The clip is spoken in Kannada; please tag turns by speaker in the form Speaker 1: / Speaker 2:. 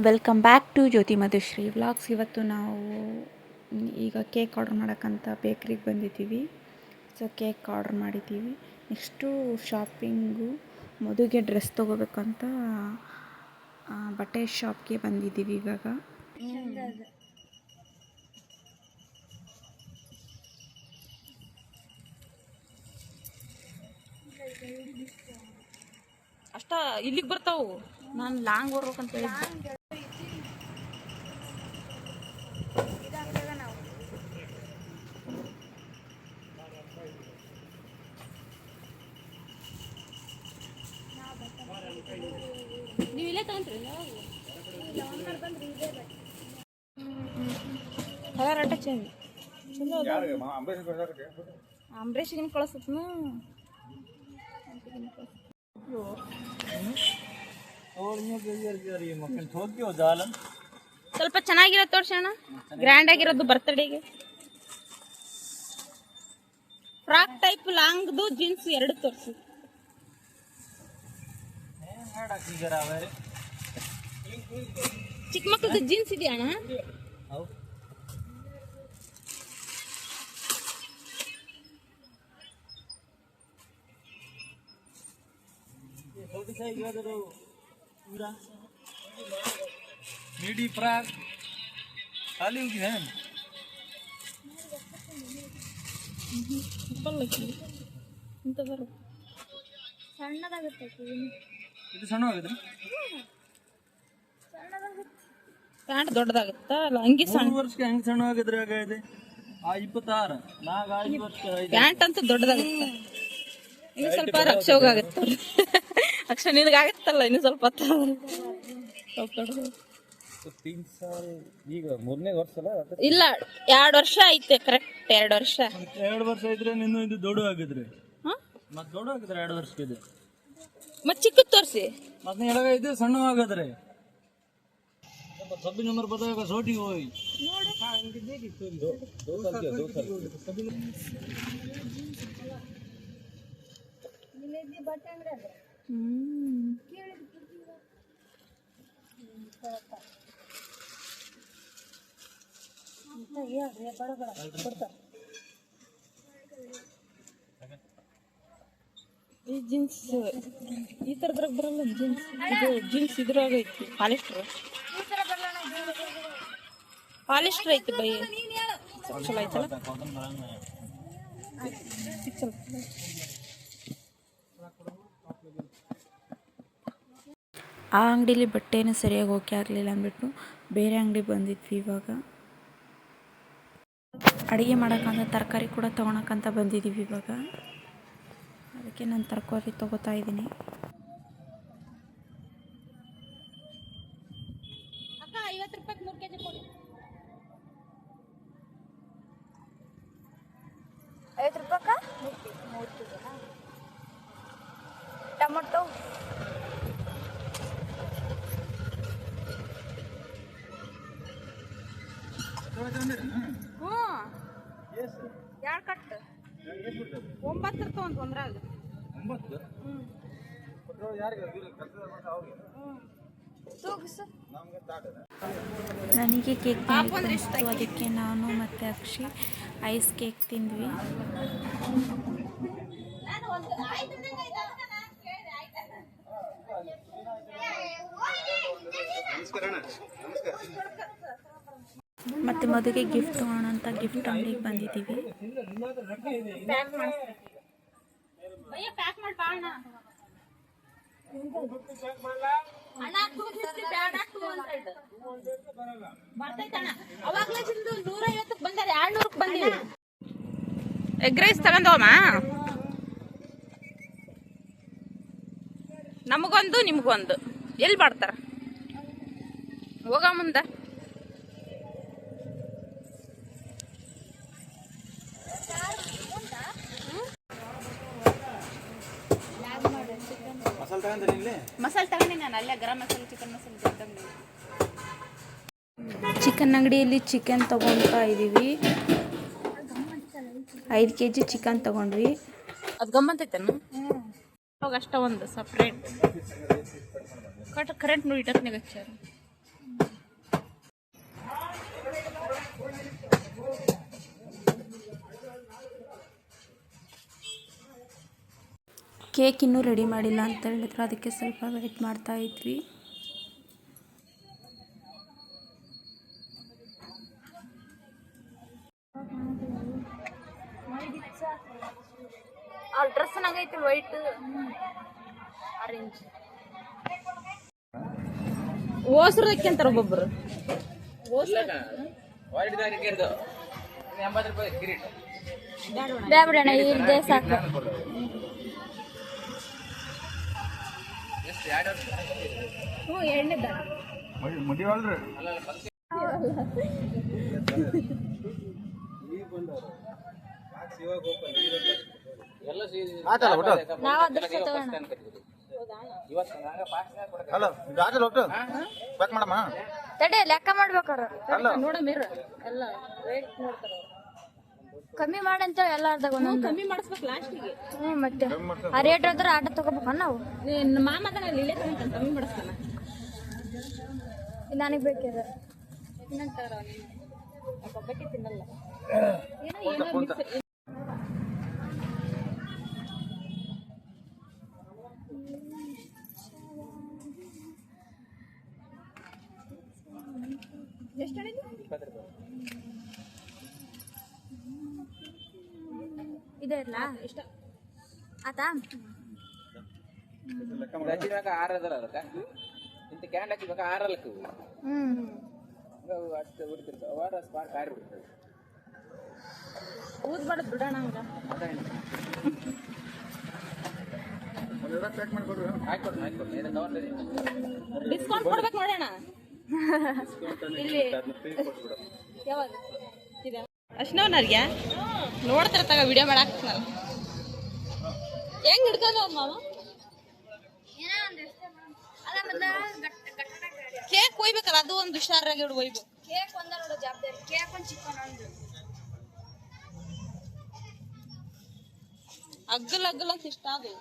Speaker 1: Welcome back to Jyothi Madhushree vlogs. ಇವತ್ತು ನಾವು ಈಗ ಕೇಕ್ ಆರ್ಡ್ರ್ ಮಾಡೋಕ್ಕಂತ ಬೇಕ್ರಿಗೆ ಬಂದಿದ್ದೀವಿ. ಸೊ ಕೇಕ್ ಆರ್ಡ್ರ್ ಮಾಡಿದ್ದೀವಿ. ನೆಕ್ಸ್ಟು ಶಾಪಿಂಗು, ಮದುವೆಗೆ ಡ್ರೆಸ್ ತೊಗೋಬೇಕಂತ ಬಟ್ಟೆ ಶಾಪ್ಗೆ ಬಂದಿದ್ದೀವಿ ಇವಾಗ. ಅಷ್ಟ ಇಲ್ಲಿಗೆ ಬರ್ತಾವು. ನಾನು ಲಾಂಗ್ ಬರ್ಬೇಕಂತ ಹೇಳಿದ್ದೆ. ನೀವು ಇಲ್ಲೇ ತಗೊಂಡ್ರಿ ಕಲರ್ ಅಟ್ಟ ಚೇಂಜ್ ಅಂಬರೀಷಿಗೆ ಕಳಿಸ್ತನು. ಸ್ವಲ್ಪ ಚೆನ್ನಾಗಿರೋ ತೋರ್ಸೋಣ, ಗ್ರ್ಯಾಂಡ್ ಆಗಿರೋದು ಬರ್ತಡೇಗೆ. ಫ್ರಾಕ್ ಟೈಪ್ ಲಾಂಗ್ದು ಜೀನ್ಸ್ ಎರಡು ತೋರಿಸಿ. ಚಿಕ್ಕ ಮಕ್ಕಳದ್ದು ಜೀನ್ಸ್ ಇದೆಯಾ ಅಣ್ಣ?
Speaker 2: मीडी फ्रॉक खाली होगी है
Speaker 1: ಇಂತ ಬರು ಸಣ್ಣದಾಗುತ್ತೆ.
Speaker 2: ಇದು ಸಣ್ಣ ಆಗುತ್ತೆ,
Speaker 1: ಪ್ಯಾಂಟ್ ದೊಡ್ಡದಾಗುತ್ತಾ? ಅಂಗಿ ಸಣ್ಣ
Speaker 2: ವರ್ಷಕ್ಕೆ ಹೆಂಗ್ ಸಣ್ಣ ಆಗಿದ್ರೆ ಆಗಿದೆ. 26 ನಾಗ 5 ವರ್ಷ
Speaker 1: ಪ್ಯಾಂಟ್ ಅಂತೂ ದೊಡ್ಡದಾಗುತ್ತೆ. ಇನ್ನು ಸ್ವಲ್ಪ ರಕ್ಷೋಗಾಗುತ್ತೆ. ಅಕ್ಷ ನಿನಗಾಗುತ್ತಲ್ಲ ಇನ್ನು ಸ್ವಲ್ಪ
Speaker 2: ಈಗ 3ನೇ ವರ್ಷ ಅಲ್ಲ?
Speaker 1: ಇಲ್ಲ 2 ವರ್ಷ ಐತೆ. ಕರೆಕ್ಟ್ 2 ವರ್ಷ.
Speaker 2: 2 ವರ್ಷ ಇದ್ರೆ ನಿನ್ನ ಇದು ದೊಡ್ಡ ಆಗಿದ್ರೆ ಮತ್ತೆ ದೊಡ್ಡ ಆಗಿದ್ರೆ 2 ವರ್ಷಕ್ಕೆ ಇದೆ.
Speaker 1: ಮತ್ತೆ ಚಿಕ್ಕ ತೋರಿಸಿ.
Speaker 2: ಮತ್ತೆ ಎಡಗ ಇದೆ ಸಣ್ಣ ಆಗಿದ್ರೆ ಸಬ್ಬಿ ನಂಬರ್ ಬದಲಾಗ ಸೋಟಿಗೆ ಹೋಗಿ
Speaker 1: ಈ ಜೀನ್ಸ್ ಈ ಥರದ್ರಾಗ ಬರಲ್ಲ. ಜೀನ್ಸ್ ಇದು ಜೀನ್ಸ್ ಇದ್ರಾಗ ಐತಿ. ಪಾಲಿಸ್ಟರ್ ಐತಿ ಬೈ. ಚಲೋ ಐತಲ್ಲ. ಆ ಅಂಗಡಿಲಿ ಬಟ್ಟೆನೂ ಸರಿಯಾಗಿ ಓಕೆ ಆಗಲಿಲ್ಲ ಅಂದ್ಬಿಟ್ಟು ಬೇರೆ ಅಂಗಡಿ ಬಂದಿದ್ವಿ. ಇವಾಗ ಅಡುಗೆ ಮಾಡೋಕ್ಕಂತ ತರಕಾರಿ ಕೂಡ ತೊಗೊಳಕ್ಕಂತ ಬಂದಿದ್ದೀವಿ ಇವಾಗ. ಅದಕ್ಕೆ ನಾನು ತರಕಾರಿ ತೊಗೋತಾ ಇದ್ದೀನಿ. ಅಕ್ಕ 50 ರೂಪಾಯಿಗೆ 3 ಕೆಜಿ ಕೊಡಿ.
Speaker 3: 50 ರೂಪಾಯಿಕ 3 ಕೆಜಿ ಟೊಮೊಟೊ
Speaker 1: ಎರಡು ಕಟ್ಟು 9 ಇರ್ತಾವ ಒಂದ್ರಾಗ. ನನಗೆ ಕೇಕ್ ತಿನ್ನಲಿಕ್ಕೆ, ಅದಕ್ಕೆ ನಾನು ಮತ್ತು ಅಕ್ಷಿ ಐಸ್ ಕೇಕ್ ತಿಂದ್ವಿ. ಮತ್ತು ಮದುವೆಗೆ ಗಿಫ್ಟ್ ತೊಗೊಳ್ಳೋಣ ಅಂತ ಗಿಫ್ಟ್ ಅಂಗಡಿಗೆ ಬಂದಿದ್ದೀವಿ. ಎಗ್ ರೈಸ್ ತಗೊಂಡೋಮ. ನಮಗೊಂದು ನಿಮಗೊಂದು. ಎಲ್ಲಿ ಮಾಡ್ತಾರ ಹೋಗ ಮುಂದ. ಮಸಾಲೆ ತಗೊಂಡಿ ನಾನು ಅಲ್ಲೇ ಗರಂ ಮಸಾಲೆ ಚಿಕನ್ ಮಸಾಲೆ ತಗೊಂಡು. ಚಿಕನ್ ಅಂಗಡಿಯಲ್ಲಿ ಚಿಕನ್ ತೊಗೊಳ್ತಾ ಇದ್ದೀವಿ. 5 kg ಚಿಕನ್ ತೊಗೊಂಡ್ವಿ. ಅದು ಗಮ್ಮಂತೈತೇನು? ಅವಾಗ ಅಷ್ಟ ಒಂದು ಸಪ್ರೇಟ್ ಕರೆಂಟ್ ನೋಡಿ ಇಟ್ಟತ್ನಾಗ ಹಚ್ಚಾರ. ಕೇಕ್ ಇನ್ನೂ ರೆಡಿ ಮಾಡಿಲ್ಲ ಅಂತ ಹೇಳಿದ್ರು, ಅದಕ್ಕೆ ಸ್ವಲ್ಪ ವೆಯ್ಟ್ ಮಾಡ್ತಾ ಇದ್ವಿ.
Speaker 3: ಆ ಡ್ರೆಸ್ ನಂಗೈತಿ ವೈಟ್ ಆರೆಂಜ್.
Speaker 4: ಓಸ್ರದಕ್ಕೆ ಅಂತಾರ ಒಬ್ಬೊಬ್ರು.
Speaker 3: ಬ್ಯಾಬಿಡಣ ಇಲ್ದೆ ಸಾಕು. ನಾವ್ ಅದೃಷ್ಟ ತಗೋಣ. ತಡೆ ಲೆಕ್ಕ ಮಾಡ್ಬೇಕಾರ.
Speaker 4: ಎಲ್ಲ ರೇಟ್ ನೋಡ್ತಾರ.
Speaker 3: ಕಮ್ಮಿ ಮಾಡಂತ ಎಲ್ಲ ಅರ್ಧ ಒಂದೊಂದು
Speaker 4: ಕಮ್ಮಿ ಮಾಡಿಸ್ಬೇಕು ಲಾಸ್ಟಿಗೆ.
Speaker 3: ಮತ್ತೆ ಆ ರೇಟ್ ಇದ್ರೆ ಆಟ ತಗೋಬೇಕ ನಾವು.
Speaker 4: ಮಾಮ ಇಲ್ಲೇ ತಗೊಂತಾನೆ, ಕಮ್ಮಿ ಮಾಡಿಸ್ತಾನ.
Speaker 3: ನನಗೆ ಬೇಕಿದೆ
Speaker 4: ಇನ್ನಂತಾರ ಒಬ್ಬಕ್ಕೆ ತಿನ್ನಲ್ಲ.
Speaker 3: ಇದೆ ಇರ್ಲಾ
Speaker 4: ಇಷ್ಟ
Speaker 3: ಆತಾ.
Speaker 5: ಇಂತ ಕ್ಯಾಂಡ್ ಹಾಕಿಬೇಕಾ 6 ಲಕ್ಕ ಅಷ್ಟು ಉಡ್ತಿರ್ತಾವ. ಅವರ ಸ್ಪಾರ್ಕ್ ಕಾರಿ ಬಿಡ್ತದೆ.
Speaker 4: ಊದ್ಬಾರ್ದು ಬಿಡೋಣ ಹಂಗ. ಡಿಸ್ಕೌಂಟ್ ಕೊಡ್ಬೇಕು ನೋಡೋಣ. ಇಲ್ಲಿ ಯಾವಾಗ ಅಷ್ಟನವ್ರಿಗೆ ನೋಡ್ತಾರ ತಗ ವಿಡಿಯೋ ಮಾಡಾಕ ಹೆಂಗ್ ಹಿಡ್ಕೊಂಡು ಮಾವ. ಕೇಕ್ ಕೊಯ್ಬೇಕಲ್ಲ, ಅದು ಒಂದು ಹುಷಾರಾಗಿ ಒಯ್ಬೇಕು.
Speaker 3: ಕೇಕ್ ಒಂದ ನೋಡು ಜವಾಬ್ದಾರಿ. ಕೇಕ್ ಒಂದು ಚಿಕನ್ ಒಂದು
Speaker 4: ಅಗ್ಗಲ್ ಅಗ್ಗಲ್ ಅಂತ ಇಷ್ಟ ಅದು.